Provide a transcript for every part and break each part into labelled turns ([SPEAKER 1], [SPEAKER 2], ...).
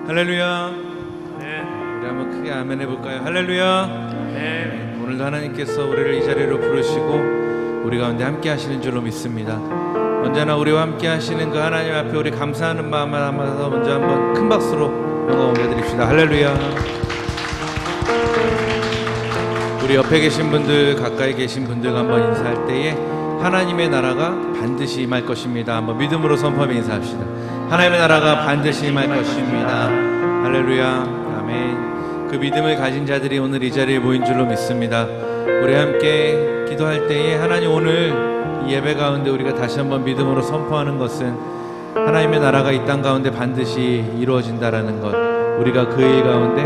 [SPEAKER 1] 할렐루야. 우리 한번 크게 아멘 해볼까요? 할렐루야. 오늘도 하나님께서 우리를 이 자리로 부르시고 우리 가운데 함께 하시는 줄로 믿습니다. 언제나 우리와 함께 하시는 그 하나님 앞에 우리 감사하는 마음을 담아서 먼저 한번 큰 박수로 영광 올려드립시다. 할렐루야. 우리 옆에 계신 분들, 가까이 계신 분들과 한번 인사할 때에 하나님의 나라가 반드시 임할 것입니다. 한번 믿음으로 선포하며 인사합시다. 하나님의 나라가 반드시 임할 것입니다. 할렐루야. 아멘. 그 믿음을 가진 자들이 오늘 이 자리에 모인 줄로 믿습니다. 우리 함께 기도할 때에 하나님, 오늘 이 예배 가운데 우리가 다시 한번 믿음으로 선포하는 것은 하나님의 나라가 이 땅 가운데 반드시 이루어진다라는 것, 우리가 그 일 가운데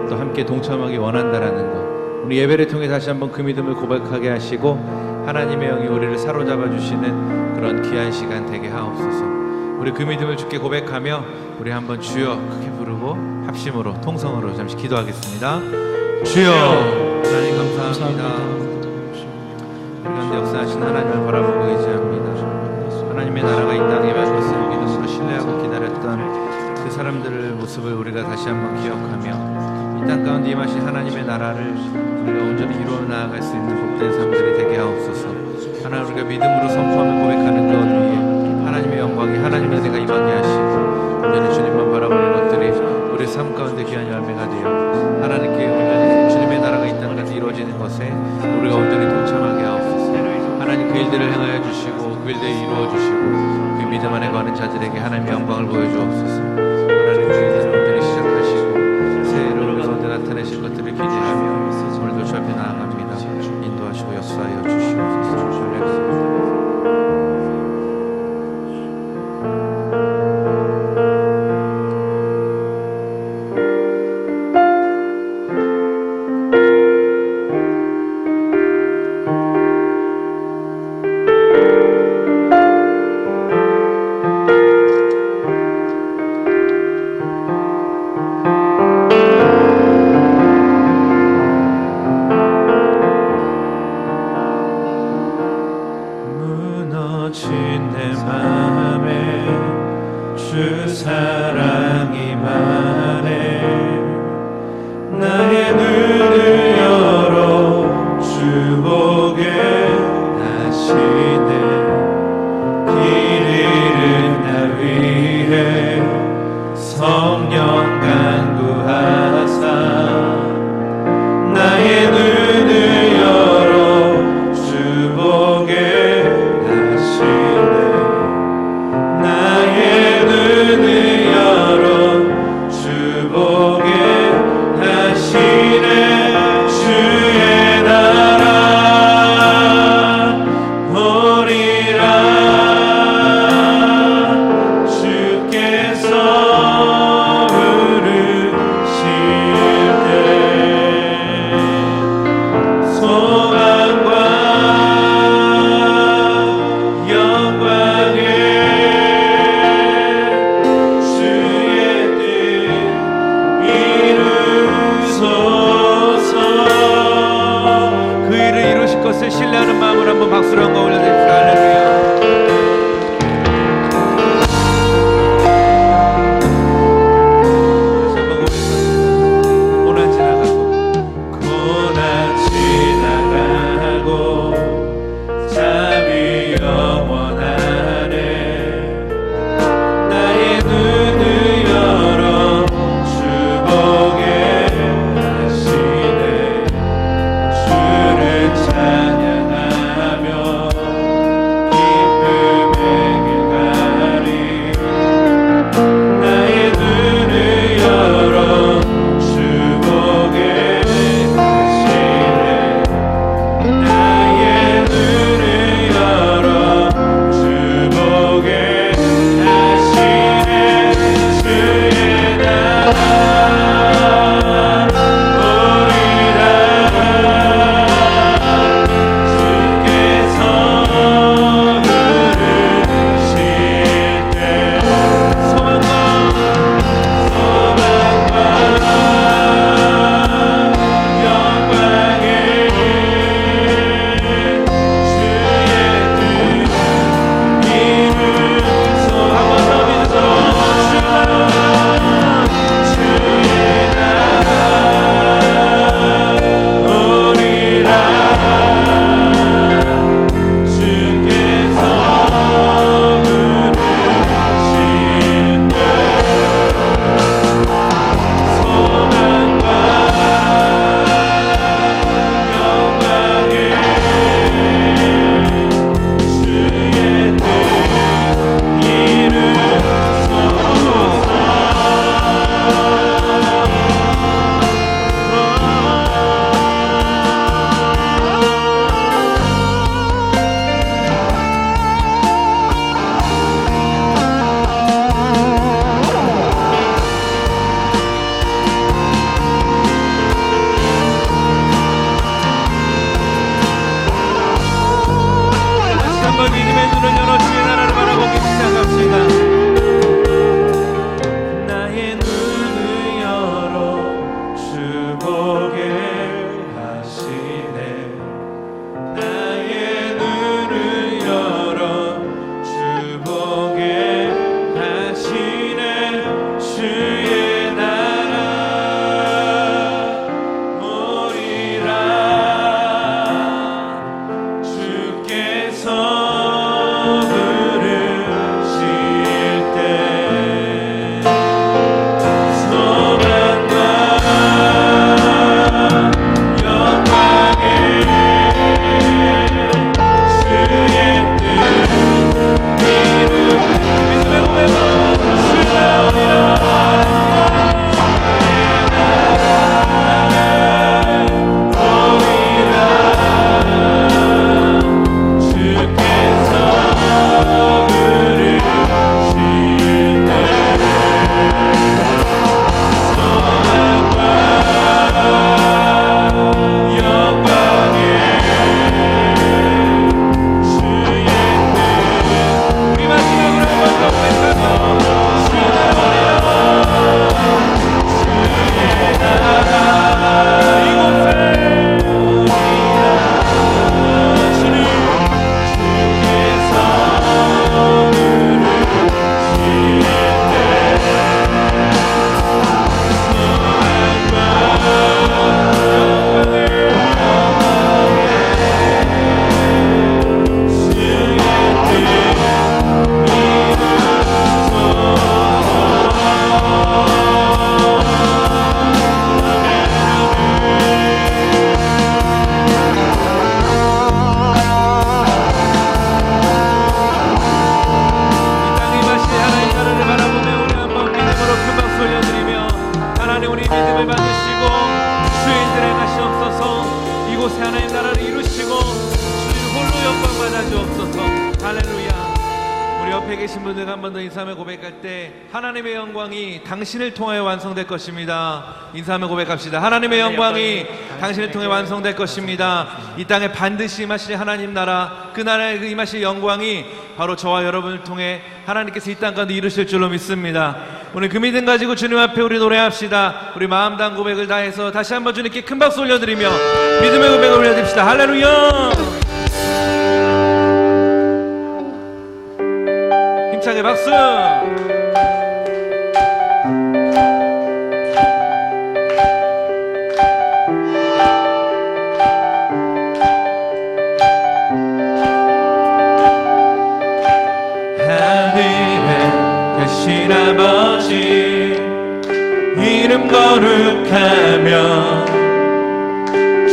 [SPEAKER 1] 또 함께 동참하기 원한다라는 것, 우리 예배를 통해 다시 한번 그 믿음을 고백하게 하시고 하나님의 영이 우리를 사로잡아 주시는 그런 귀한 시간 되게 하옵소서. 우리 그 믿음을 주께 고백하며 우리 한번 주여 크게 부르고 합심으로 통성으로 잠시 기도하겠습니다. 주여, 하나님 감사합니다. 우리 가운데 역사하신 하나님을 바라보고 의지합니다. 하나님의 나라가 이 땅에 임할 것을 믿음으로 신뢰하고 기다렸던 그 사람들의 모습을 우리가 다시 한번 기억하며 이 땅 가운데 임하신 하나님의 나라를 우리가 온전히 이루어 나아갈 수 있는 복된 삶들이 되게 하옵소서. 하나님, 우리가 믿음으로 선포하며 고백하는 것 위에 하나님의 영광이, 하나님의 은혜가 임하게 하시고 온전히 주님만 바라보는 것들이 우리 삶 가운데 귀한 열매가 되어 하나님께 우리가 주님의 나라가 이 땅 가운데 이루어지는 것에 우리가 온전히 동참하게 하옵소서. 하나님, 그 일들을 행하여 주시고 그 일들을 이루어 주시고 그 믿음 안에 거하는 자들에게 하나님의 영광을 보여주옵소서. 하나님, 그 일들을 온전히 시작하시고 새해를 우리 가운데 나타내실 것들을 기대하며 오늘도 주 앞에 나아갑니다. 인도하시고 역사하여 주시옵소서. 제가 한 번 더 인사하며 고백할 때 하나님의 영광이 당신을 통하여 완성될 것입니다. 인사하며 고백합시다. 하나님의 영광이 당신을 통해 완성될 것입니다. 이 땅에 반드시 임하실 하나님 나라, 그 나라에 임하실 영광이 바로 저와 여러분을 통해 하나님께서 이 땅 가운데 이루실 줄로 믿습니다. 오늘 그 믿음 가지고 주님 앞에 우리 노래합시다. 우리 마음 다한 고백을 다해서 다시 한번 주님께 큰 박수 올려드리며 믿음의 고백을 올려드립시다. 할렐루야. 힘차게 박수. 하늘에 계신 아버지 이름 거룩하며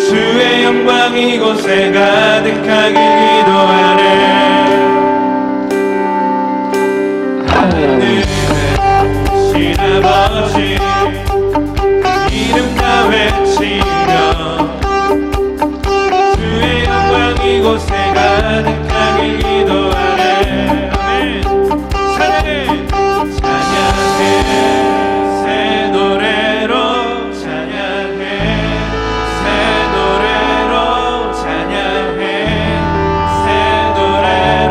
[SPEAKER 1] 주의 영광 이곳에 가득하길 기도하네. 하늘에 계신 아버지 이름 다 외치며 주의 영광 이곳에 가득하길 기도하네. 아멘. 찬양해 찬양해 새 노래로 찬양해 새 노래로 찬양해 새 노래로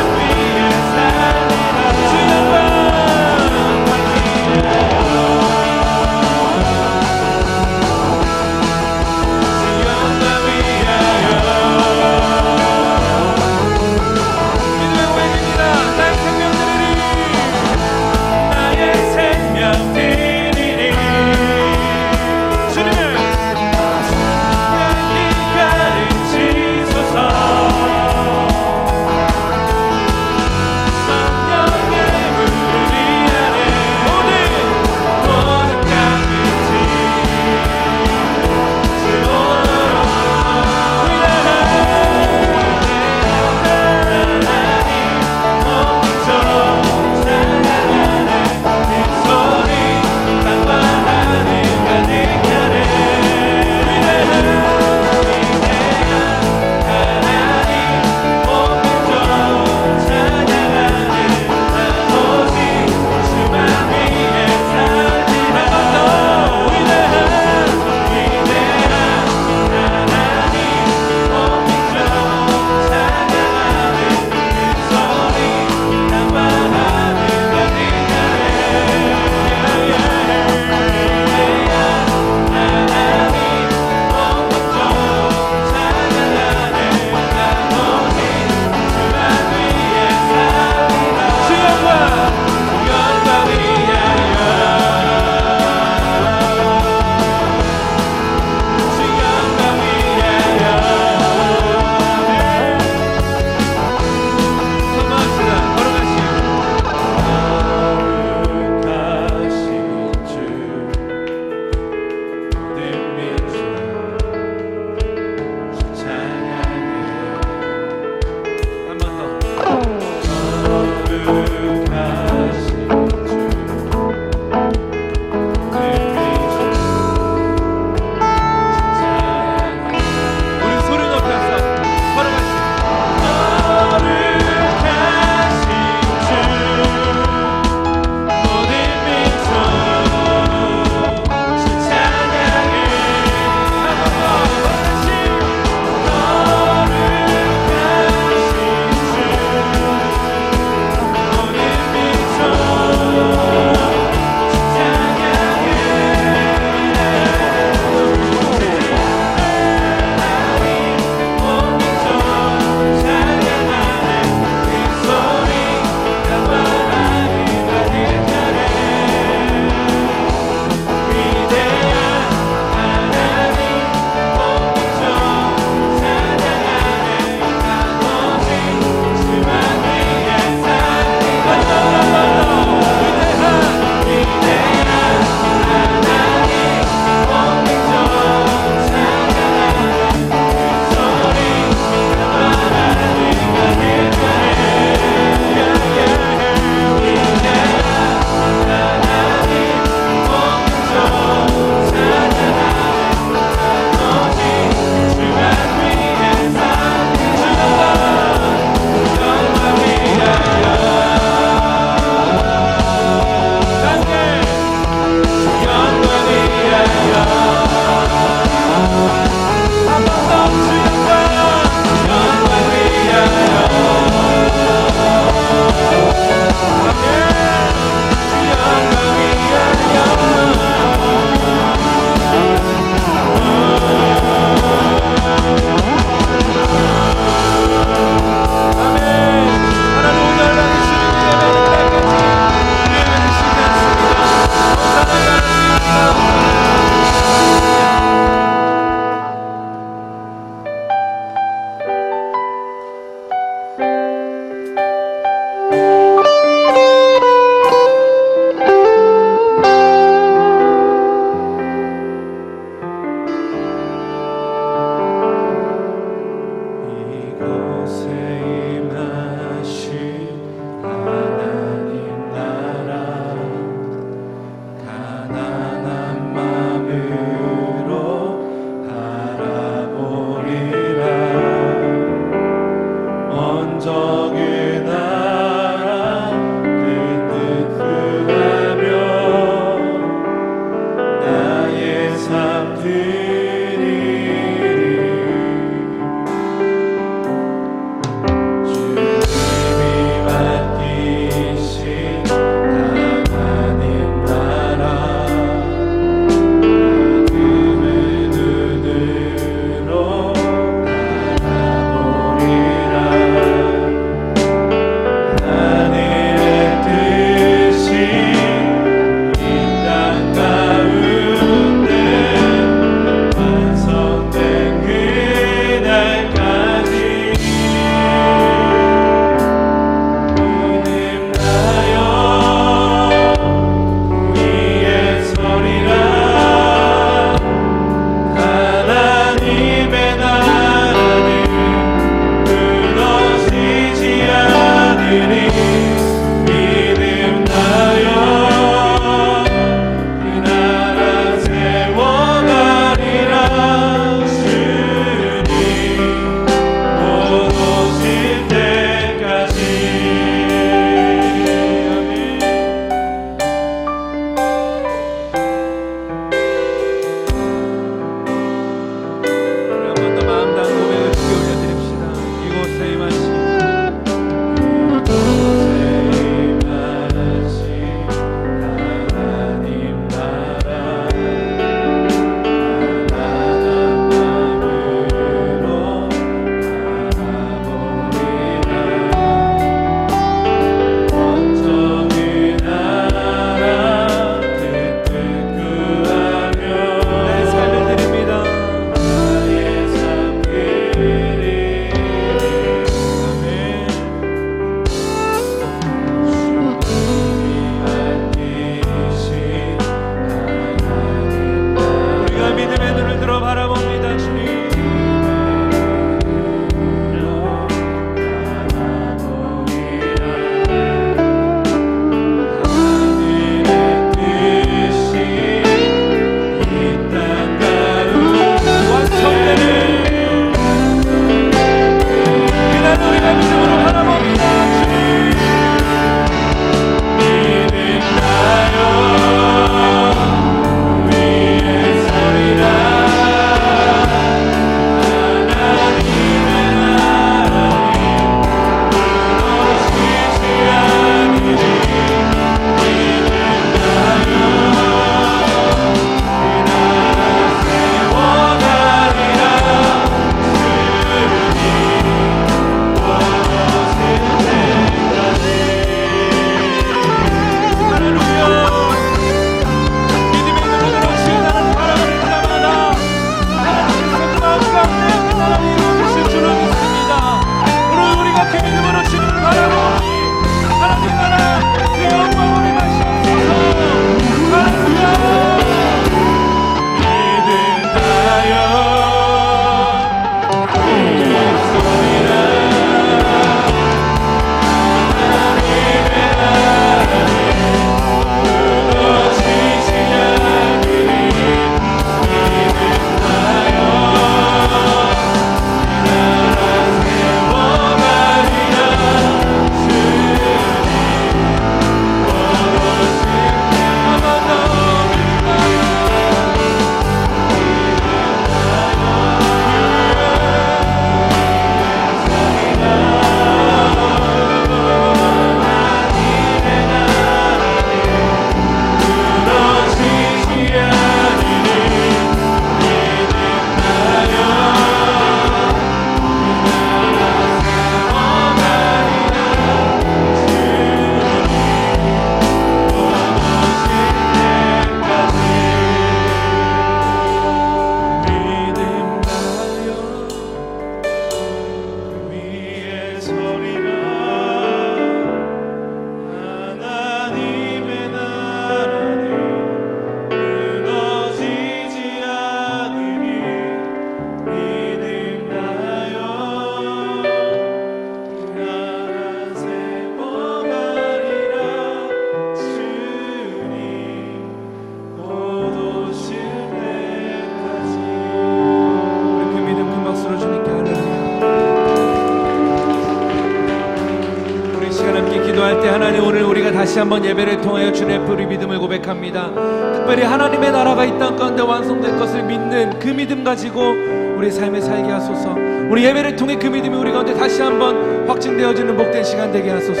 [SPEAKER 1] 다시 한번 예배를 통하여 주님의 뿌리 믿음을 고백합니다. 특별히 하나님의 나라가 이 땅 가운데 완성될 것을 믿는 그 믿음 가지고 우리 삶을 살게 하소서. 우리 예배를 통해 그 믿음이 우리 가운데 다시 한번 확증되어지는 복된 시간 되게 하소서.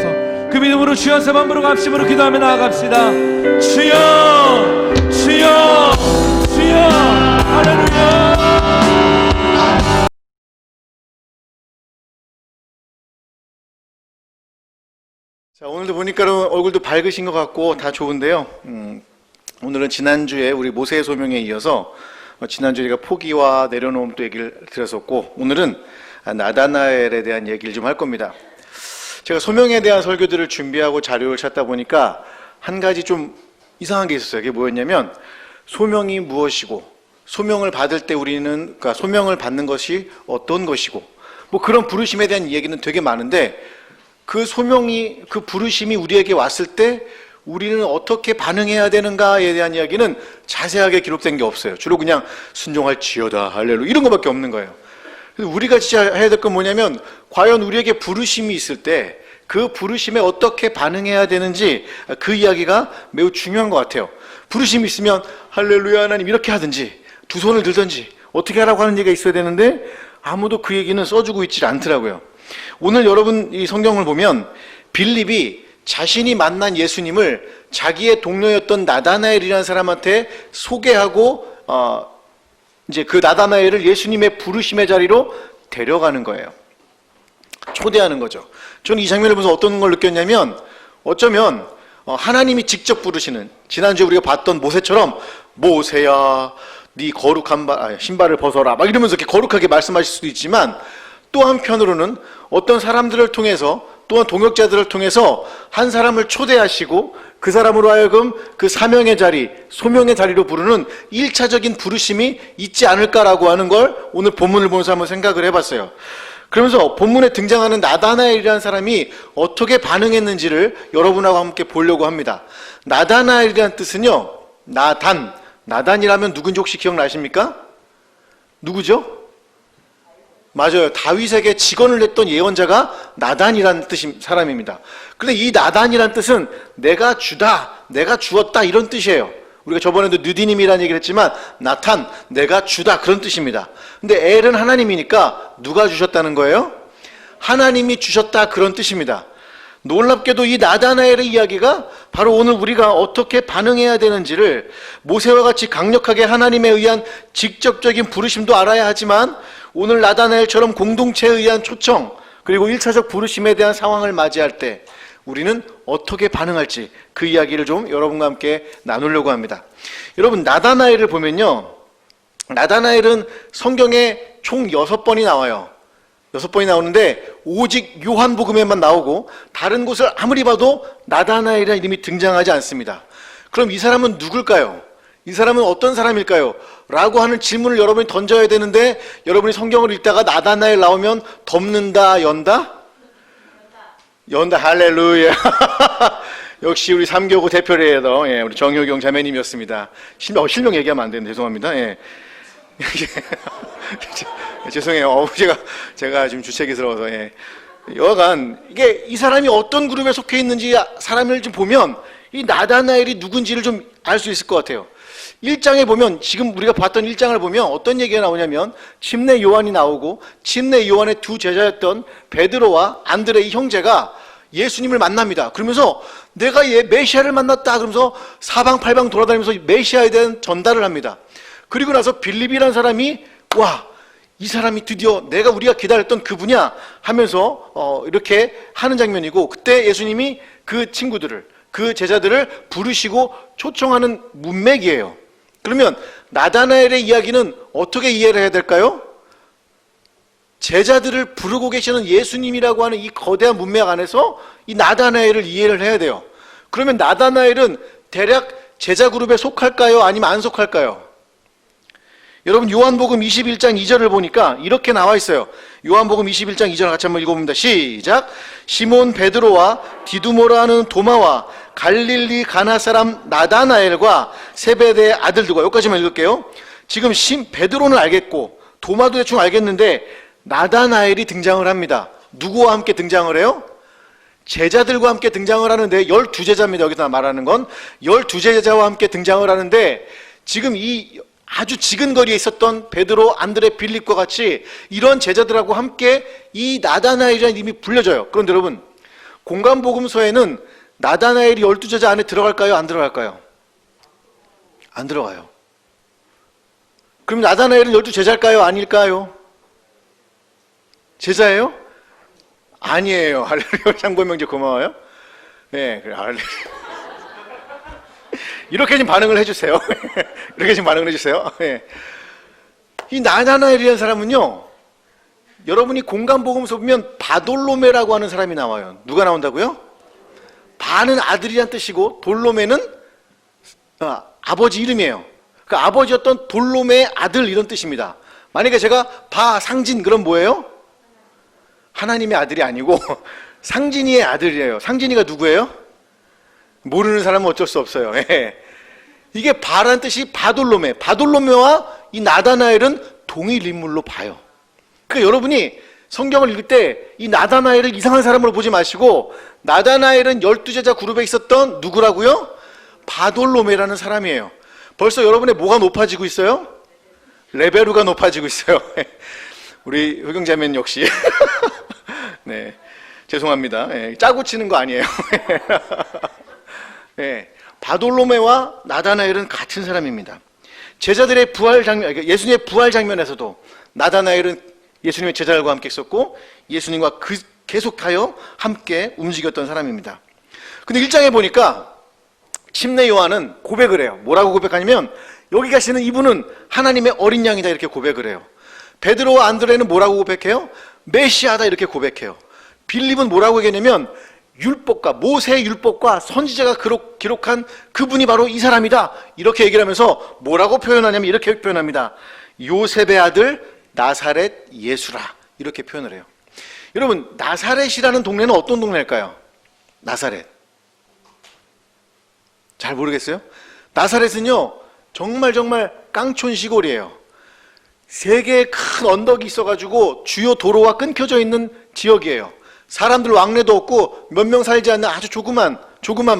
[SPEAKER 1] 그 믿음으로 주여 세 번 부르고 합심으로 기도하며 나아갑시다. 주여 주여 주여 할렐루야.
[SPEAKER 2] 자, 오늘도 보니까 얼굴도 밝으신 것 같고 다 좋은데요. 오늘은 지난주에 우리 모세의 소명에 이어서 지난주에 우리가 포기와 내려놓음 또 얘기를 들었었고, 오늘은 나다나엘에 대한 얘기를 좀 할 겁니다. 제가 소명에 대한 설교들을 준비하고 자료를 찾다 보니까 한 가지 좀 이상한 게 있었어요. 그게 뭐였냐면, 소명이 무엇이고, 소명을 받을 때 우리는, 그러니까 소명을 받는 것이 어떤 것이고, 뭐 그런 부르심에 대한 얘기는 되게 많은데, 그 소명이, 그 부르심이 우리에게 왔을 때 우리는 어떻게 반응해야 되는가에 대한 이야기는 자세하게 기록된 게 없어요. 주로 그냥 순종할지어다, 할렐루야, 이런 것밖에 없는 거예요. 그래서 우리가 진짜 해야 될 건 뭐냐면, 과연 우리에게 부르심이 있을 때 그 부르심에 어떻게 반응해야 되는지, 그 이야기가 매우 중요한 것 같아요. 부르심이 있으면 할렐루야 하나님 이렇게 하든지, 두 손을 들든지 어떻게 하라고 하는 얘기가 있어야 되는데 아무도 그 얘기는 써주고 있지 않더라고요. 오늘 여러분 이 성경을 보면 빌립이 자신이 만난 예수님을 자기의 동료였던 나다나엘이라는 사람한테 소개하고 이제 그 나다나엘을 예수님의 부르심의 자리로 데려가는 거예요. 초대하는 거죠. 저는 이 장면을 보면서 어떤 걸 느꼈냐면, 어쩌면 하나님이 직접 부르시는, 지난주에 우리가 봤던 모세처럼 모세야 네 거룩한 신발을 벗어라 막 이러면서 이렇게 거룩하게 말씀하실 수도 있지만, 또 한편으로는 어떤 사람들을 통해서, 또한 동역자들을 통해서 한 사람을 초대하시고 그 사람으로 하여금 그 사명의 자리, 소명의 자리로 부르는 1차적인 부르심이 있지 않을까라고 하는 걸 오늘 본문을 보면서 한번 생각을 해봤어요. 그러면서 본문에 등장하는 나다나엘이라는 사람이 어떻게 반응했는지를 여러분하고 함께 보려고 합니다. 나다나엘이라는 뜻은요, 나단이라면 누군지 혹시 기억나십니까? 누구죠? 맞아요. 다윗에게 직언을 했던 예언자가 나단이라는 뜻인 사람입니다. 그런데 이 나단이라는 뜻은 내가 주다, 내가 주었다, 이런 뜻이에요. 우리가 저번에도 느디님이라는 얘기를 했지만 나탄, 내가 주다, 그런 뜻입니다. 근데 엘은 하나님이니까 누가 주셨다는 거예요? 하나님이 주셨다, 그런 뜻입니다. 놀랍게도 이 나다나엘의 이야기가 바로 오늘 우리가 어떻게 반응해야 되는지를, 모세와 같이 강력하게 하나님에 의한 직접적인 부르심도 알아야 하지만 오늘 나다나엘처럼 공동체에 의한 초청, 그리고 1차적 부르심에 대한 상황을 맞이할 때 우리는 어떻게 반응할지, 그 이야기를 좀 여러분과 함께 나누려고 합니다. 여러분, 나다나엘을 보면요, 나다나엘은 성경에 총 6번이 나와요. 6번이 나오는데 오직 요한복음에만 나오고 다른 곳을 아무리 봐도 나다나엘이라는 이름이 등장하지 않습니다. 그럼 이 사람은 누굴까요? 이 사람은 어떤 사람일까요? 라고 하는 질문을 여러분이 던져야 되는데, 여러분이 성경을 읽다가 나다나엘 나오면 덮는다, 연다? 연다, 할렐루야. 역시 우리 3교구 대표리에더 우리 정효경 자매님이었습니다. 실명 얘기하면 안 되는데 죄송합니다. 죄송해요. 제가 지금 주책이스러워서. 여하간 이게 이 사람이 어떤 그룹에 속해 있는지 사람을 좀 보면 이 나다나엘이 누군지를 좀 알 수 있을 것 같아요. 1장에 보면, 지금 우리가 봤던 1장을 보면 어떤 얘기가 나오냐면, 침례 요한이 나오고 침례 요한의 두 제자였던 베드로와 안드레, 이 형제가 예수님을 만납니다. 그러면서 내가 메시아를 만났다 그러면서 사방팔방 돌아다니면서 메시아에 대한 전달을 합니다. 그리고 나서 빌립이라는 사람이, 와, 이 사람이 드디어 우리가 기다렸던 그분이야 하면서 이렇게 하는 장면이고, 그때 예수님이 그 친구들을, 그 제자들을 부르시고 초청하는 문맥이에요. 그러면 나다나엘의 이야기는 어떻게 이해를 해야 될까요? 제자들을 부르고 계시는 예수님이라고 하는 이 거대한 문맥 안에서 이 나다나엘을 이해를 해야 돼요. 그러면 나다나엘은 대략 제자 그룹에 속할까요? 아니면 안 속할까요? 여러분, 요한복음 21장 2절을 보니까 이렇게 나와 있어요. 요한복음 21장 2절 같이 한번 읽어봅니다. 시작. 시몬 베드로와 디두모라 하는 도마와 갈릴리 가나 사람 나다나엘과 세베대의 아들들과, 여기까지만 읽을게요. 지금 베드로는 알겠고 도마도 대충 알겠는데 나다나엘이 등장을 합니다. 누구와 함께 등장을 해요? 제자들과 함께 등장을 하는데 12제자입니다. 여기서 말하는 건 12제자와 함께 등장을 하는데 지금 이 아주 지근거리에 있었던 베드로, 안드레, 빌립과 같이 이런 제자들하고 함께 이 나다나엘이라는 이름이 불려져요. 그런데 여러분, 공간복음서에는 나다나엘이 12제자 안에 들어갈까요? 안 들어갈까요? 안 들어가요. 그럼 나다나엘은 12제자일까요? 아닐까요? 제자예요? 아니에요. 할렐루야. 장보명제 고마워요. 네, 그래. 할렐루야. 이렇게 좀 반응을 해주세요. 이렇게 좀 반응을 해주세요. 네. 이 나다나엘이라는 사람은요, 여러분이 공간복음서 보면 바돌로메라고 하는 사람이 나와요. 누가 나온다고요? 바는 아들이란 뜻이고 돌로메는 아버지 이름이에요. 그 아버지였던 돌로메의 아들 이런 뜻입니다. 만약에 제가 바상진 그럼 뭐예요? 하나님의 아들이 아니고 상진이의 아들이에요. 상진이가 누구예요? 모르는 사람은 어쩔 수 없어요. 이게 바라는 뜻이 바돌로메. 바돌로메와 이 나다나엘은 동일 인물로 봐요. 그러니까 여러분이 성경을 읽을 때 이 나다나엘을 이상한 사람으로 보지 마시고 나다나엘은 12제자 그룹에 있었던 누구라고요? 바돌로메라는 사람이에요. 벌써 여러분의 뭐가 높아지고 있어요? 레벨루가 높아지고 있어요. 우리 효경자매는 역시 네, 죄송합니다. 네, 짜고 치는 거 아니에요. 네, 바돌로메와 나다나엘은 같은 사람입니다. 제자들의 부활 장면, 예수님의 부활 장면에서도 나다나엘은 예수님의 제자들과 함께 있었고 예수님과 계속하여 함께 움직였던 사람입니다. 근데 1장에 보니까 침례 요한은 고백을 해요. 뭐라고 고백하냐면 여기 가시는 이분은 하나님의 어린 양이다 이렇게 고백을 해요. 베드로와 안드레는 뭐라고 고백해요? 메시아다 이렇게 고백해요. 빌립은 뭐라고 얘기하냐면 율법과 모세의 율법과 선지자가 기록한 그분이 바로 이 사람이다 이렇게 얘기를 하면서 뭐라고 표현하냐면 이렇게 표현합니다. 요셉의 아들 나사렛 예수라 이렇게 표현을 해요. 여러분 나사렛이라는 동네는 어떤 동네일까요? 나사렛 잘 모르겠어요? 나사렛은요 정말 깡촌 시골이에요. 세 개의 큰 언덕이 있어가지고 주요 도로와 끊겨져 있는 지역이에요. 사람들 왕래도 없고 몇 명 살지 않는 아주 조그만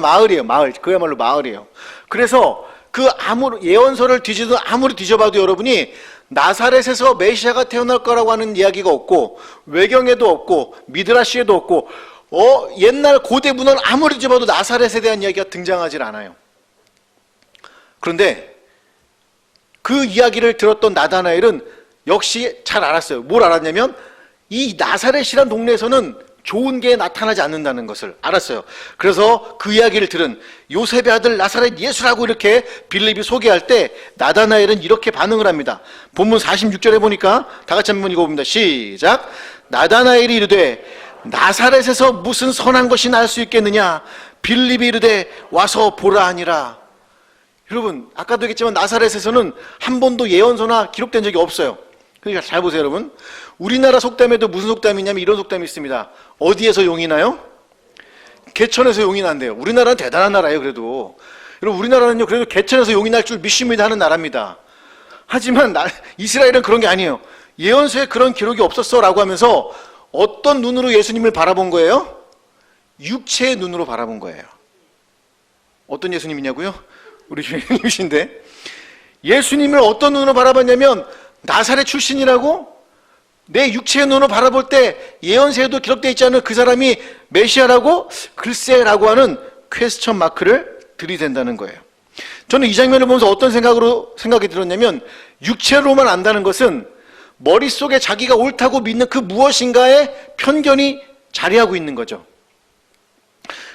[SPEAKER 2] 마을이에요. 마을, 그야말로 마을이에요. 그래서 그 예언서를 아무리 뒤져봐도 여러분이 나사렛에서 메시아가 태어날 거라고 하는 이야기가 없고 외경에도 없고 미드라시에도 없고 옛날 고대 문헌 아무리 뒤져봐도 나사렛에 대한 이야기가 등장하질 않아요. 그런데 그 이야기를 들었던 나다나엘은 역시 잘 알았어요. 뭘 알았냐면 이 나사렛이란 동네에서는 좋은 게 나타나지 않는다는 것을 알았어요. 그래서 그 이야기를 들은 요셉의 아들 나사렛 예수라고 이렇게 빌립이 소개할 때 나다나엘은 이렇게 반응을 합니다. 본문 46절에 보니까 다 같이 한번 읽어봅니다. 시작. 나다나엘이 이르되 나사렛에서 무슨 선한 것이 날 수 있겠느냐? 빌립이 이르되 와서 보라 하니라. 여러분 아까도 얘기했지만 나사렛에서는 한 번도 예언서나 기록된 적이 없어요. 그러니까 잘 보세요 여러분. 우리나라 속담에도 무슨 속담이 있냐면 이런 속담이 있습니다. 어디에서 용이 나요? 개천에서 용이 난대요. 우리나라는 대단한 나라예요. 그래도 여러분 우리나라는요 그래도 개천에서 용이 날 줄 믿습니다 하는 나라입니다. 하지만 이스라엘은 그런 게 아니에요. 예언서에 그런 기록이 없었어 라고 하면서 어떤 눈으로 예수님을 바라본 거예요? 육체의 눈으로 바라본 거예요. 어떤 예수님이냐고요? 우리 주님이신데 예수님을 어떤 눈으로 바라봤냐면 나사렛 출신이라고 내 육체의 눈으로 바라볼 때 예언서에도 기록되어 있지 않은 그 사람이 메시아라고 글쎄라고 하는 퀘스천 마크를 들이댄다는 거예요. 저는 이 장면을 보면서 어떤 생각이 들었냐면 육체로만 안다는 것은 머릿속에 자기가 옳다고 믿는 그 무엇인가의 편견이 자리하고 있는 거죠.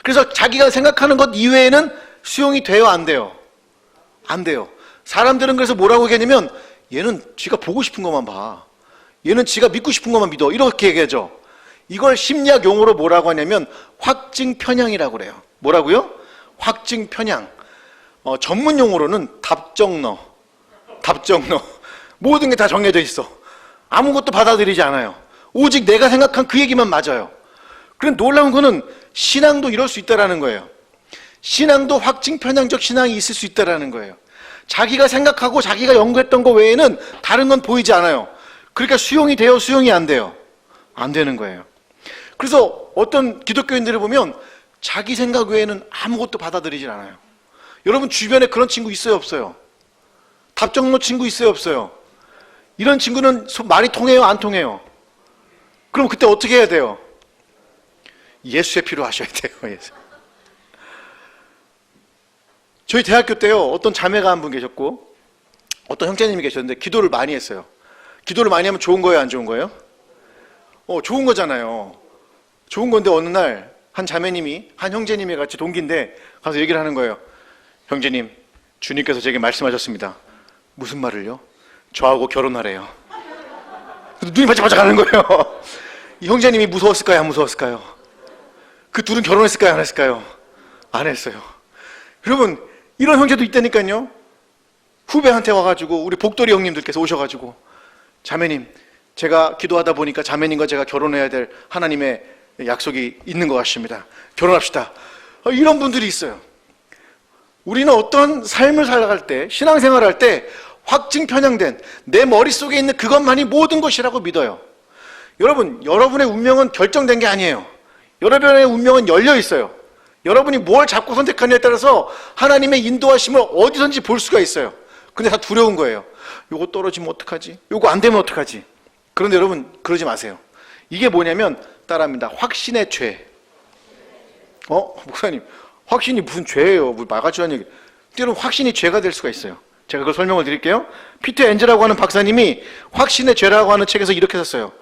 [SPEAKER 2] 그래서 자기가 생각하는 것 이외에는 수용이 돼요 안 돼요? 안 돼요. 사람들은 그래서 뭐라고 얘기하냐면 얘는 지가 보고 싶은 것만 봐. 얘는 지가 믿고 싶은 것만 믿어. 이렇게 얘기하죠. 이걸 심리학 용어로 뭐라고 하냐면 확증 편향이라고 그래요. 뭐라고요? 확증 편향. 전문 용어로는 답정너. 모든 게 다 정해져 있어. 아무것도 받아들이지 않아요. 오직 내가 생각한 그 얘기만 맞아요. 그런데 놀라운 거는 신앙도 이럴 수 있다라는 거예요. 신앙도 확증 편향적 신앙이 있을 수 있다라는 거예요. 자기가 생각하고 자기가 연구했던 거 외에는 다른 건 보이지 않아요. 그러니까 수용이 돼요? 수용이 안 돼요? 안 되는 거예요. 그래서 어떤 기독교인들을 보면 자기 생각 외에는 아무것도 받아들이질 않아요. 여러분 주변에 그런 친구 있어요, 없어요? 답정너 친구 있어요, 없어요? 이런 친구는 말이 통해요, 안 통해요? 그럼 그때 어떻게 해야 돼요? 예수의 피로 하셔야 돼요. 예수. 저희 대학교 때요, 어떤 자매가 한 분 계셨고 어떤 형제님이 계셨는데 기도를 많이 했어요. 기도를 많이 하면 좋은 거예요, 안 좋은 거예요? 좋은 거잖아요. 좋은 건데 어느 날 한 자매님이, 한 형제님이 같이 동기인데 가서 얘기를 하는 거예요. 형제님, 주님께서 제게 말씀하셨습니다. 무슨 말을요? 저하고 결혼하래요. 눈이 반짝반짝 하는 거예요. 이 형제님이 무서웠을까요, 안 무서웠을까요? 그 둘은 결혼했을까요, 안 했을까요? 안 했어요. 여러분, 이런 형제도 있다니까요. 후배한테 와가지고 우리 복돌이 형님들께서 오셔가지고, 자매님, 제가 기도하다 보니까 자매님과 제가 결혼해야 될 하나님의 약속이 있는 것 같습니다. 결혼합시다. 이런 분들이 있어요. 우리는 어떤 삶을 살아갈 때, 신앙생활을 할 때 확증 편향된 내 머릿속에 있는 그것만이 모든 것이라고 믿어요. 여러분, 여러분의 운명은 결정된 게 아니에요. 여러분의 운명은 열려 있어요. 여러분이 뭘 잡고 선택하느냐에 따라서 하나님의 인도하심을 어디선지 볼 수가 있어요. 근데 다 두려운 거예요. 요거 떨어지면 어떡하지? 요거 안 되면 어떡하지? 그런데 여러분, 그러지 마세요. 이게 뭐냐면 따라합니다. 확신의 죄. 목사님, 확신이 무슨 죄예요? 뭐 말같지도 않은 얘기. 때로는 확신이 죄가 될 수가 있어요. 제가 그걸 설명을 드릴게요. 피터 엔젤라고 하는 박사님이 확신의 죄라고 하는 책에서 이렇게 썼어요.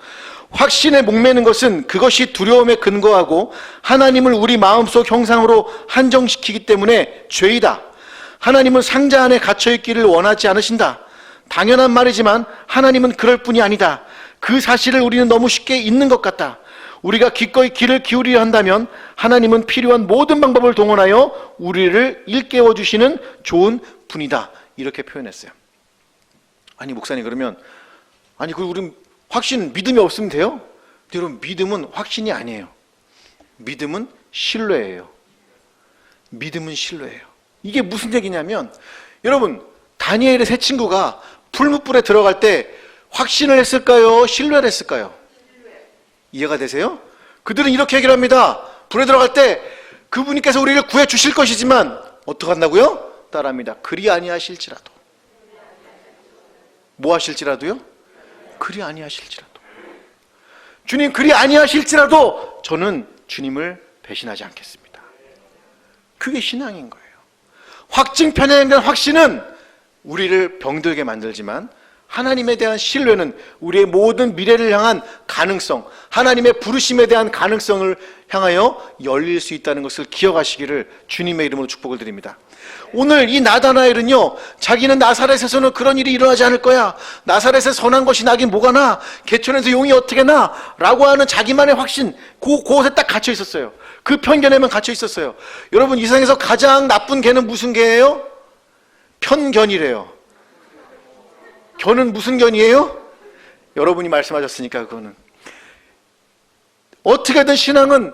[SPEAKER 2] 확신에 목매는 것은 그것이 두려움에 근거하고 하나님을 우리 마음속 형상으로 한정시키기 때문에 죄이다. 하나님은 상자 안에 갇혀있기를 원하지 않으신다. 당연한 말이지만 하나님은 그럴 뿐이 아니다. 그 사실을 우리는 너무 쉽게 잊는 것 같다. 우리가 기꺼이 귀를 기울이려 한다면 하나님은 필요한 모든 방법을 동원하여 우리를 일깨워 주시는 좋은 분이다. 이렇게 표현했어요. 아니 목사님, 그러면 우리 확신, 믿음이 없으면 돼요? 근데 여러분, 믿음은 확신이 아니에요. 믿음은 신뢰예요. 믿음은 신뢰예요. 이게 무슨 얘기냐면, 여러분, 다니엘의 세 친구가 풀무불에 들어갈 때 확신을 했을까요? 신뢰를 했을까요? 이해가 되세요? 그들은 이렇게 얘기를 합니다. 불에 들어갈 때 그분께서 우리를 구해 주실 것이지만 어떻게 한다고요? 따라합니다. 그리 아니하실지라도. 뭐 하실지라도요? 그리 아니하실지라도. 주님, 그리 아니하실지라도 저는 주님을 배신하지 않겠습니다. 그게 신앙인 거예요. 확증 편향된 확신은 우리를 병들게 만들지만 하나님에 대한 신뢰는 우리의 모든 미래를 향한 가능성, 하나님의 부르심에 대한 가능성을 향하여 열릴 수 있다는 것을 기억하시기를 주님의 이름으로 축복을 드립니다. 오늘 이 나다나엘은요, 자기는 나사렛에서는 그런 일이 일어나지 않을 거야. 나사렛에 선한 것이 나긴 뭐가 나? 개천에서 용이 어떻게 나? 라고 하는 자기만의 확신, 그곳에 딱 갇혀 있었어요. 그 편견에만 갇혀 있었어요. 여러분, 이 세상에서 가장 나쁜 개는 무슨 개예요? 편견이래요. 견은 무슨 견이에요? 여러분이 말씀하셨으니까 그거는. 어떻게든 신앙은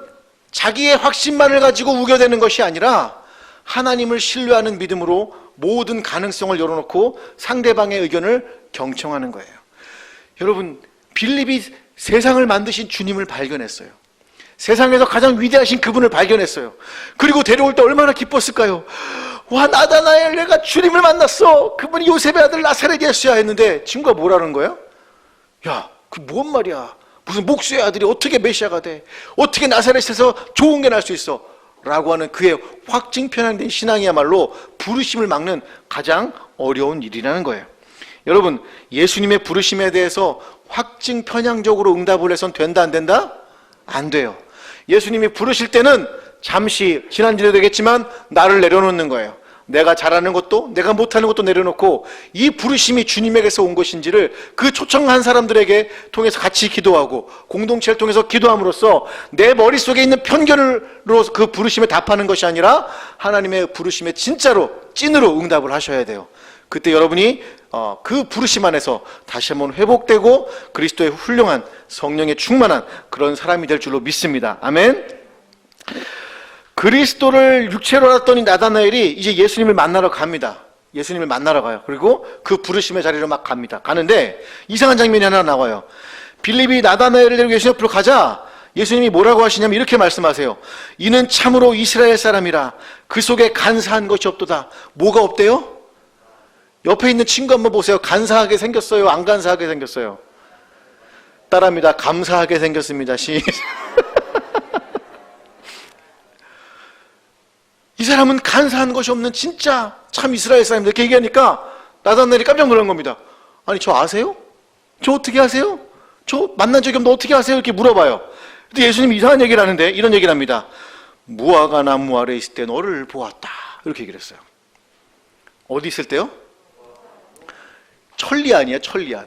[SPEAKER 2] 자기의 확신만을 가지고 우겨대는 것이 아니라 하나님을 신뢰하는 믿음으로 모든 가능성을 열어놓고 상대방의 의견을 경청하는 거예요. 여러분, 빌립이 세상을 만드신 주님을 발견했어요. 세상에서 가장 위대하신 그분을 발견했어요. 그리고 데려올 때 얼마나 기뻤을까요? 와, 나다나엘, 내가 주님을 만났어. 그분이 요셉의 아들 나사렛 예수야 했는데 친구가 뭐라는 거야? 야, 그 뭔 말이야? 무슨 목수의 아들이 어떻게 메시아가 돼? 어떻게 나사렛에서 좋은 게 날 수 있어? 라고 하는 그의 확증 편향된 신앙이야말로 부르심을 막는 가장 어려운 일이라는 거예요. 여러분, 예수님의 부르심에 대해서 확증 편향적으로 응답을 해선 된다, 안 된다? 안 돼요. 예수님이 부르실 때는 잠시, 지난주에도 되겠지만 나를 내려놓는 거예요. 내가 잘하는 것도 내가 못하는 것도 내려놓고 이 부르심이 주님에게서 온 것인지를 그 초청한 사람들에게 통해서 같이 기도하고 공동체를 통해서 기도함으로써 내 머릿속에 있는 편견으로 그 부르심에 답하는 것이 아니라 하나님의 부르심에 진짜로 찐으로 응답을 하셔야 돼요. 그때 여러분이 그 부르심 안에서 다시 한번 회복되고 그리스도의 훌륭한 성령의 충만한 그런 사람이 될 줄로 믿습니다. 아멘. 그리스도를 육체로 알았더니 나다나엘이 이제 예수님을 만나러 갑니다. 예수님을 만나러 가요. 그리고 그 부르심의 자리로 막 갑니다. 가는데 이상한 장면이 하나 나와요. 빌립이 나다나엘을 데리고 예수님 앞으로 가자 예수님이 뭐라고 하시냐면 이렇게 말씀하세요. 이는 참으로 이스라엘 사람이라 그 속에 간사한 것이 없도다. 뭐가 없대요? 옆에 있는 친구 한번 보세요. 간사하게 생겼어요? 안 간사하게 생겼어요? 따라합니다. 감사하게 생겼습니다. 이 사람은 간사한 것이 없는 진짜 참 이스라엘 사람입니다. 이렇게 얘기하니까 나다나엘이 깜짝 놀란 겁니다. 아니 저 아세요? 저 어떻게 아세요? 저 만난 적이 없는데 어떻게 아세요? 이렇게 물어봐요. 근데 예수님이 이상한 얘기를 하는데 이런 얘기를 합니다. 무화과 나무 아래 있을 때 너를 보았다. 이렇게 얘기를 했어요. 어디 있을 때요? 천리안이에요. 천리안.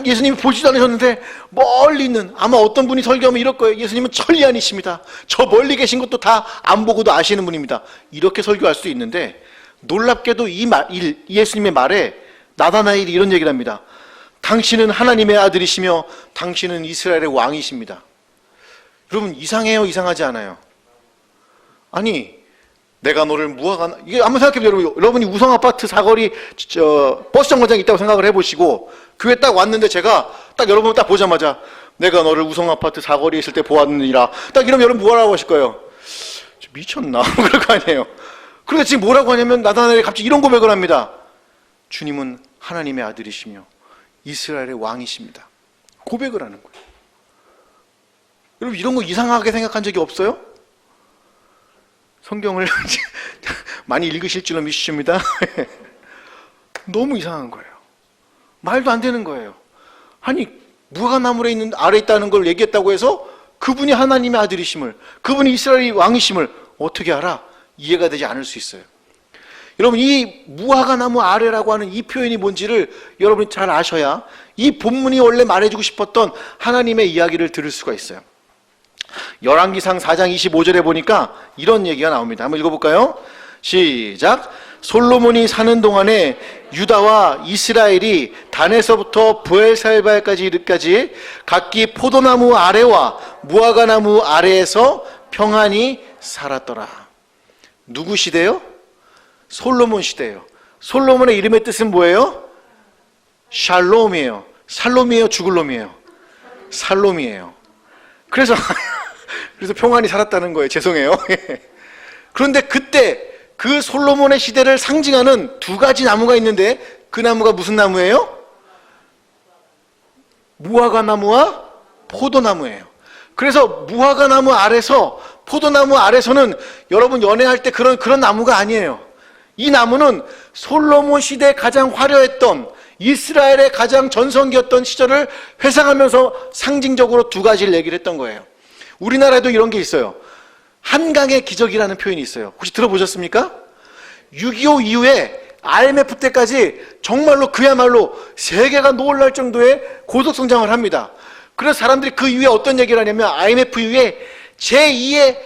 [SPEAKER 2] 예수님이 보지도 않으셨는데 멀리 있는, 아마 어떤 분이 설교하면 이럴 거예요. 예수님은 천리안이십니다. 저 멀리 계신 것도 다 안 보고도 아시는 분입니다. 이렇게 설교할 수도 있는데 놀랍게도 예수님의 말에 나다나엘이 이런 얘기를 합니다. 당신은 하나님의 아들이시며 당신은 이스라엘의 왕이십니다. 여러분 이상해요? 이상하지 않아요? 아니 내가 너를 무화과, 이게 한번 생각해보세요. 여러분이 우성아파트 사거리 버스 정거장에 있다고 생각을 해보시고 교회 딱 왔는데 제가 딱 여러분을 딱 보자마자 내가 너를 우성아파트 사거리에 있을 때 보았느니라 딱 이러면 여러분 뭐라고 하실 거예요? 미쳤나? 그럴 거 아니에요. 그런데 지금 뭐라고 하냐면 나다나엘이 갑자기 이런 고백을 합니다. 주님은 하나님의 아들이시며 이스라엘의 왕이십니다. 고백을 하는 거예요. 여러분 이런 거 이상하게 생각한 적이 없어요? 성경을 많이 읽으실 줄로 믿으십니다. 너무 이상한 거예요. 말도 안 되는 거예요. 아니 무화과나무에 있는 아래 있다는 걸 얘기했다고 해서 그분이 하나님의 아들이심을, 그분이 이스라엘의 왕이심을 어떻게 알아? 이해가 되지 않을 수 있어요. 여러분 이 무화과나무 아래라고 하는 이 표현이 뭔지를 여러분이 잘 아셔야 이 본문이 원래 말해주고 싶었던 하나님의 이야기를 들을 수가 있어요. 열왕기상 4장 25절에 보니까 이런 얘기가 나옵니다. 한번 읽어볼까요? 시작. 솔로몬이 사는 동안에 유다와 이스라엘이 단에서부터 브엘사일바에까지 이르기까지 각기 포도나무 아래와 무화과나무 아래에서 평안히 살았더라. 누구 시대요? 솔로몬 시대예요. 솔로몬의 이름의 뜻은 뭐예요? 샬롬이에요. 살롬이에요? 죽을 놈이에요? 살롬이에요. 그래서 평안히 살았다는 거예요. 죄송해요. 그런데 그때 그 솔로몬의 시대를 상징하는 두 가지 나무가 있는데 그 나무가 무슨 나무예요? 무화과나무와 포도나무예요. 그래서 무화과나무 아래서, 포도나무 아래서는 여러분 연애할 때 그런 나무가 아니에요. 이 나무는 솔로몬 시대에 가장 화려했던, 이스라엘의 가장 전성기였던 시절을 회상하면서 상징적으로 두 가지를 얘기를 했던 거예요. 우리나라에도 이런 게 있어요. 한강의 기적이라는 표현이 있어요. 혹시 들어보셨습니까? 6.25 이후에 IMF 때까지 정말로 그야말로 세계가 놀랄 정도의 고속 성장을 합니다. 그래서 사람들이 그 이후에 어떤 얘기를 하냐면 IMF 이후에 제2의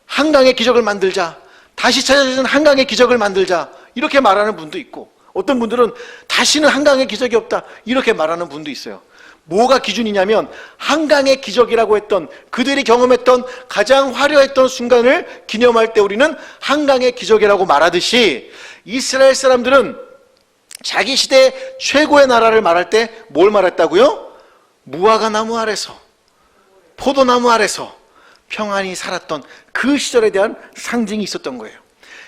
[SPEAKER 2] 한강의 기적을 만들자, 다시 찾아지는 한강의 기적을 만들자, 이렇게 말하는 분도 있고, 어떤 분들은 다시는 한강의 기적이 없다, 이렇게 말하는 분도 있어요. 뭐가 기준이냐면 한강의 기적이라고 했던, 그들이 경험했던 가장 화려했던 순간을 기념할 때 우리는 한강의 기적이라고 말하듯이, 이스라엘 사람들은 자기 시대 최고의 나라를 말할 때 뭘 말했다고요? 무화과나무 아래서, 포도나무 아래서 평안히 살았던 그 시절에 대한 상징이 있었던 거예요.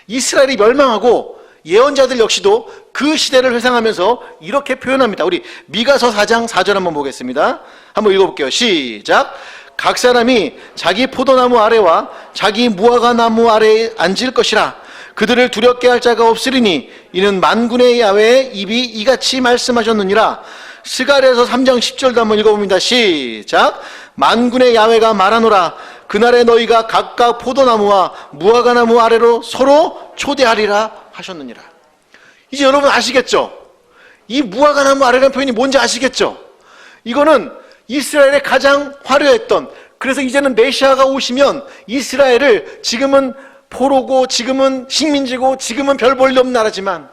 [SPEAKER 2] 이스라엘이 멸망하고 예언자들 역시도 그 시대를 회상하면서 이렇게 표현합니다. 우리 미가서 4장 4절 한번 보겠습니다. 한번 읽어볼게요. 시작. 각 사람이 자기 포도나무 아래와 자기 무화과나무 아래에 앉을 것이라. 그들을 두렵게 할 자가 없으리니 이는 만군의 야훼의 입이 이같이 말씀하셨느니라. 스가랴서 3장 10절도 한번 읽어봅니다. 시작. 만군의 야훼가 말하노라. 그날에 너희가 각각 포도나무와 무화과나무 아래로 서로 초대하리라 하셨느니라. 이제 여러분 아시겠죠? 이 무화과나무 아래라는 표현이 뭔지 아시겠죠? 이거는 이스라엘의 가장 화려했던, 그래서 이제는 메시아가 오시면 이스라엘을 지금은 포로고 지금은 식민지고 지금은 별 볼 일 없는 나라지만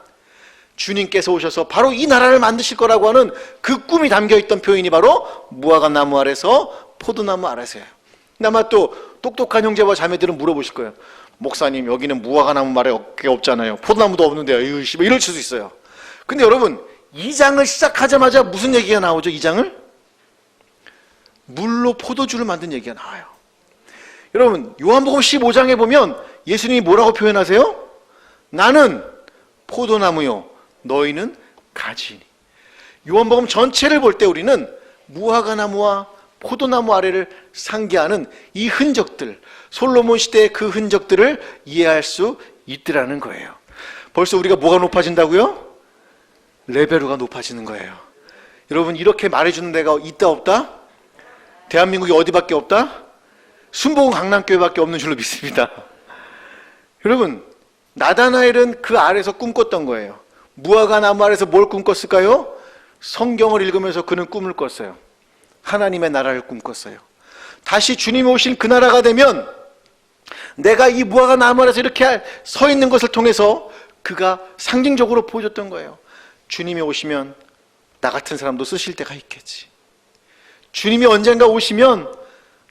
[SPEAKER 2] 주님께서 오셔서 바로 이 나라를 만드실 거라고 하는 그 꿈이 담겨있던 표현이 바로 무화과나무 아래서 포도나무 아래서예요. 아마 또 똑똑한 형제와 자매들은 물어보실 거예요. 목사님 여기는 무화과나무 말에 없잖아요. 포도나무도 없는데요. 이럴 수도 있어요. 근데 여러분 2장을 시작하자마자 무슨 얘기가 나오죠? 2장을? 물로 포도주를 만든 얘기가 나와요. 여러분, 요한복음 15장에 보면 예수님이 뭐라고 표현하세요? 나는 포도나무요, 너희는 가지이니. 요한복음 전체를 볼 때 우리는 무화과나무와 포도나무 아래를 상기하는 이 흔적들, 솔로몬 시대의 그 흔적들을 이해할 수 있더라는 거예요. 벌써 우리가 뭐가 높아진다고요? 레벨로가 높아지는 거예요. 여러분, 이렇게 말해주는 데가 있다 없다? 대한민국이 어디밖에 없다? 순복음 강남교회밖에 없는 줄로 믿습니다. 여러분, 나다나엘은 그 아래에서 꿈꿨던 거예요. 무화과 나무 아래에서 뭘 꿈꿨을까요? 성경을 읽으면서 그는 꿈을 꿨어요. 하나님의 나라를 꿈꿨어요. 다시 주님이 오신 그 나라가 되면 내가 이 무화과 나무 아래에서 이렇게 서 있는 것을 통해서 그가 상징적으로 보여줬던 거예요. 주님이 오시면 나 같은 사람도 쓰실 때가 있겠지. 주님이 언젠가 오시면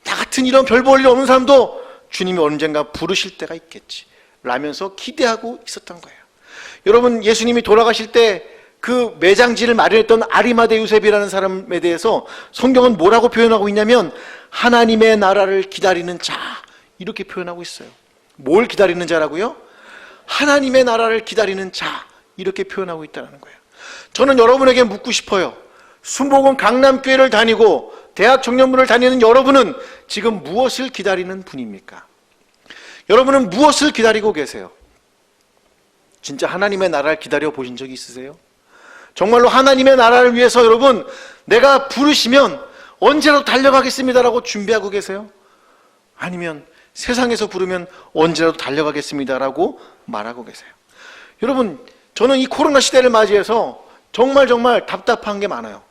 [SPEAKER 2] 나 같은 이런 별 볼 일 없는 사람도 주님이 언젠가 부르실 때가 있겠지 라면서 기대하고 있었던 거예요. 여러분, 예수님이 돌아가실 때 그 매장지를 마련했던 아리마대 요셉이라는 사람에 대해서 성경은 뭐라고 표현하고 있냐면 하나님의 나라를 기다리는 자, 이렇게 표현하고 있어요. 뭘 기다리는 자라고요? 하나님의 나라를 기다리는 자, 이렇게 표현하고 있다는 거예요. 저는 여러분에게 묻고 싶어요. 순복음 강남교회를 다니고 대학 청년부를 다니는 여러분은 지금 무엇을 기다리는 분입니까? 여러분은 무엇을 기다리고 계세요? 진짜 하나님의 나라를 기다려 보신 적이 있으세요? 정말로 하나님의 나라를 위해서 여러분, 내가 부르시면 언제라도 달려가겠습니다라고 준비하고 계세요? 아니면 세상에서 부르면 언제라도 달려가겠습니다라고 말하고 계세요? 여러분, 저는 이 코로나 시대를 맞이해서 정말 답답한 게 많아요.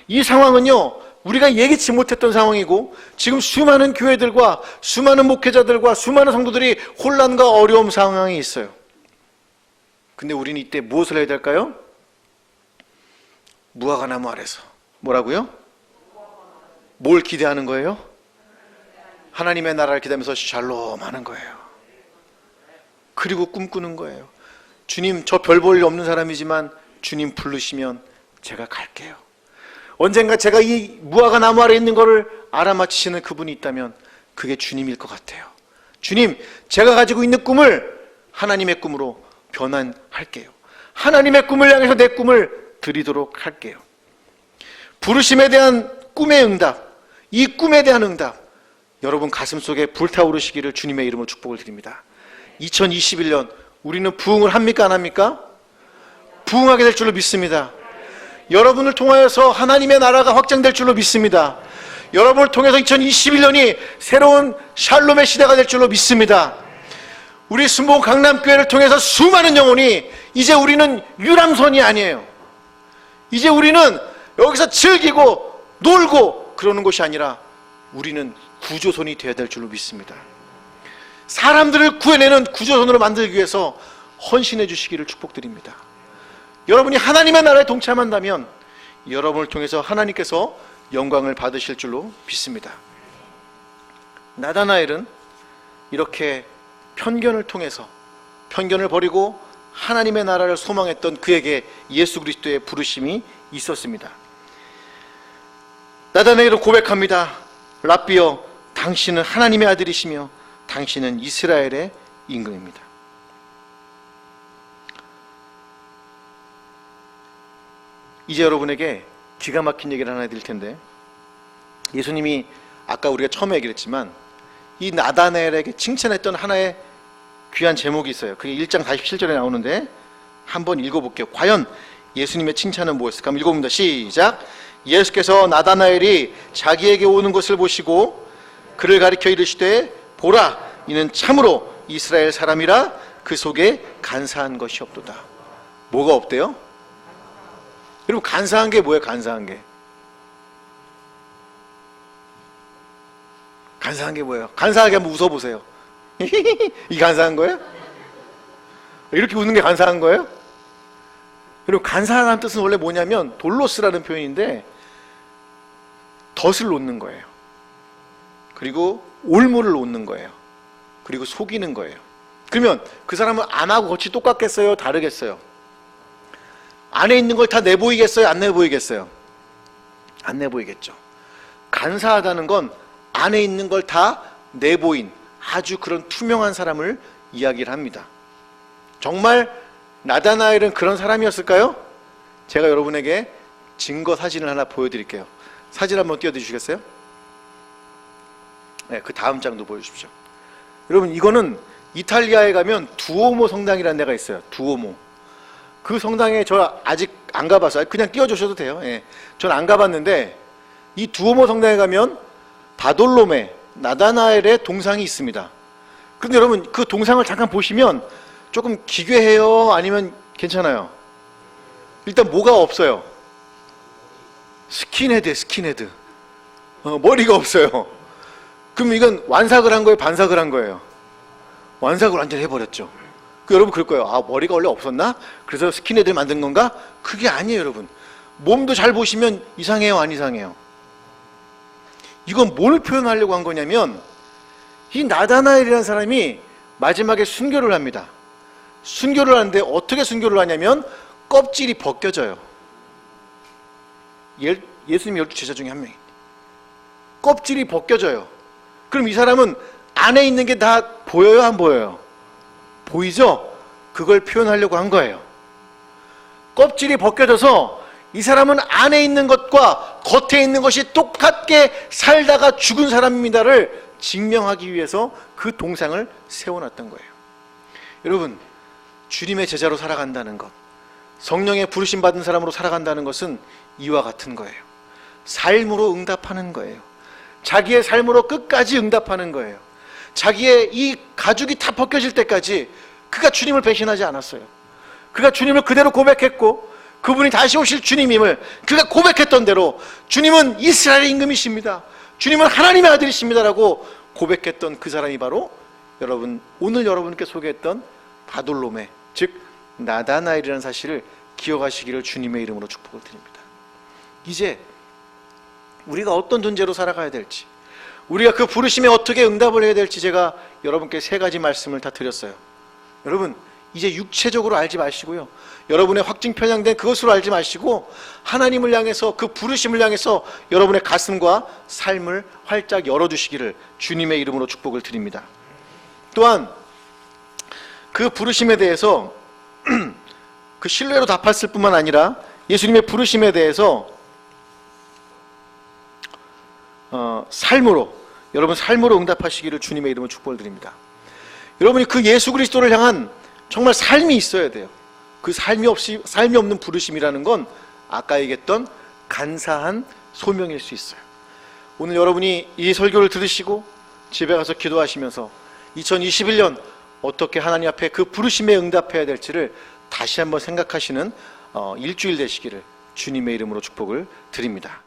[SPEAKER 2] 이 상황은요, 우리가 예기치 못했던 상황이고 지금 수많은 교회들과 수많은 목회자들과 수많은 성도들이 혼란과 어려움 상황에 있어요. 근데 우리는 이때 무엇을 해야 될까요? 무화과나무 아래서 뭐라고요? 뭘 기대하는 거예요? 하나님의 나라를 기대하면서 샬롬 하는 거예요. 그리고 꿈꾸는 거예요. 주님, 저 별 볼 일 없는 사람이지만 주님 부르시면 제가 갈게요. 언젠가 제가 이 무화과 나무 아래 있는 거를 알아맞히시는 그분이 있다면 그게 주님일 것 같아요. 주님, 제가 가지고 있는 꿈을 하나님의 꿈으로 변환할게요. 하나님의 꿈을 향해서 내 꿈을 드리도록 할게요. 부르심에 대한 꿈의 응답, 이 꿈에 대한 응답, 여러분 가슴속에 불타오르시기를 주님의 이름으로 축복을 드립니다. 2021년 우리는 부흥을 합니까 안 합니까? 부흥하게 될 줄로 믿습니다. 여러분을 통하여서 하나님의 나라가 확장될 줄로 믿습니다. 여러분을 통해서 2021년이 새로운 샬롬의 시대가 될 줄로 믿습니다. 우리 순복음 강남교회를 통해서 수많은 영혼이, 이제 우리는 유람선이 아니에요. 이제 우리는 여기서 즐기고 놀고 그러는 것이 아니라 우리는 구조선이 되어야 될 줄로 믿습니다. 사람들을 구해내는 구조선으로 만들기 위해서 헌신해 주시기를 축복드립니다. 여러분이 하나님의 나라에 동참한다면 여러분을 통해서 하나님께서 영광을 받으실 줄로 믿습니다. 나다나엘은 이렇게 편견을 통해서 편견을 버리고 하나님의 나라를 소망했던 그에게 예수 그리스도의 부르심이 있었습니다. 나다나엘은 고백합니다. 랍비여, 당신은 하나님의 아들이시며 당신은 이스라엘의 임금입니다. 이제 여러분에게 기가 막힌 얘기를 하나 해드릴 텐데, 예수님이 아까 우리가 처음에 얘기를 했지만 이 나다나엘에게 칭찬했던 하나의 귀한 제목이 있어요. 그게 1장 47절에 나오는데 한번 읽어볼게요. 과연 예수님의 칭찬은 뭐였을까? 한번 읽어봅니다. 시작. 예수께서 나다나엘이 자기에게 오는 것을 보시고 그를 가리켜 이르시되, 보라, 이는 참으로 이스라엘 사람이라 그 속에 간사한 것이 없도다. 뭐가 없대요? 여러분, 간사한 게 뭐예요? 간사한 게. 간사한 게 뭐예요? 간사하게 한번 웃어보세요. 이 간사한 거예요? 이렇게 웃는 게 간사한 거예요? 여러분, 간사하다는 뜻은 원래 뭐냐면 돌로스라는 표현인데 덫을 놓는 거예요. 그리고 올무를 놓는 거예요. 그리고 속이는 거예요. 그러면 그 사람은 안하고 겉이 똑같겠어요? 다르겠어요? 안에 있는 걸 다 내보이겠어요? 안 내보이겠어요? 안 내보이겠죠. 간사하다는 건 안에 있는 걸 다 내보인 아주 그런 투명한 사람을 이야기를 합니다. 정말 나다나엘은 그런 사람이었을까요? 제가 여러분에게 증거 사진을 하나 보여드릴게요. 사진 한번 띄워주시겠어요? 네, 그 다음 장도 보여주십시오. 여러분, 이거는 이탈리아에 가면 두오모 성당이라는 데가 있어요. 두오모. 그 성당에 저 아직 안 가봤어요. 그냥 띄워주셔도 돼요. 예. 전 안 가봤는데 이 두오모 성당에 가면 바돌로메, 나다나엘의 동상이 있습니다. 그런데 여러분, 그 동상을 잠깐 보시면 조금 기괴해요? 아니면 괜찮아요? 일단 뭐가 없어요? 스킨헤드. 머리가 없어요. 그럼 이건 완삭을 한 거예요? 반삭을 한 거예요? 완삭을 완전히 해버렸죠. 여러분 그럴 거예요. 아, 머리가 원래 없었나? 그래서 스킨헤드를 만든 건가? 그게 아니에요, 여러분. 몸도 잘 보시면 이상해요, 안 이상해요? 이건 뭘 표현하려고 한 거냐면 이 나다나엘이라는 사람이 마지막에 순교를 합니다. 순교를 하는데 어떻게 순교를 하냐면 껍질이 벗겨져요. 예수님 12 제자 중에 한 명이. 껍질이 벗겨져요. 그럼 이 사람은 안에 있는 게 다 보여요, 안 보여요? 보이죠? 그걸 표현하려고 한 거예요. 껍질이 벗겨져서 이 사람은 안에 있는 것과 겉에 있는 것이 똑같게 살다가 죽은 사람입니다를 증명하기 위해서 그 동상을 세워놨던 거예요. 여러분, 주님의 제자로 살아간다는 것, 성령의 부르심 받은 사람으로 살아간다는 것은 이와 같은 거예요. 삶으로 응답하는 거예요. 자기의 삶으로 끝까지 응답하는 거예요. 자기의 이 가죽이 다 벗겨질 때까지 그가 주님을 배신하지 않았어요. 그가 주님을 그대로 고백했고 그분이 다시 오실 주님임을 그가 고백했던 대로 주님은 이스라엘의 임금이십니다. 주님은 하나님의 아들이십니다라고 고백했던 그 사람이 바로 여러분, 오늘 여러분께 소개했던 바돌로메, 즉 나다나엘이라는 사실을 기억하시기를 주님의 이름으로 축복을 드립니다. 이제 우리가 어떤 존재로 살아가야 될지, 우리가 그 부르심에 어떻게 응답을 해야 될지 제가 여러분께 세 가지 말씀을 다 드렸어요. 여러분, 이제 육체적으로 알지 마시고요, 여러분의 확증 편향된 그것으로 알지 마시고 하나님을 향해서, 그 부르심을 향해서 여러분의 가슴과 삶을 활짝 열어주시기를 주님의 이름으로 축복을 드립니다. 또한 그 부르심에 대해서 그 신뢰로 답했을 뿐만 아니라 예수님의 부르심에 대해서 삶으로, 여러분 삶으로 응답하시기를 주님의 이름으로 축복을 드립니다. 여러분이 그 예수 그리스도를 향한 정말 삶이 있어야 돼요. 그 삶이 없는 부르심이라는 건 아까 얘기했던 간사한 소명일 수 있어요. 오늘 여러분이 이 설교를 들으시고 집에 가서 기도하시면서 2021년 어떻게 하나님 앞에 그 부르심에 응답해야 될지를 다시 한번 생각하시는 일주일 되시기를 주님의 이름으로 축복을 드립니다.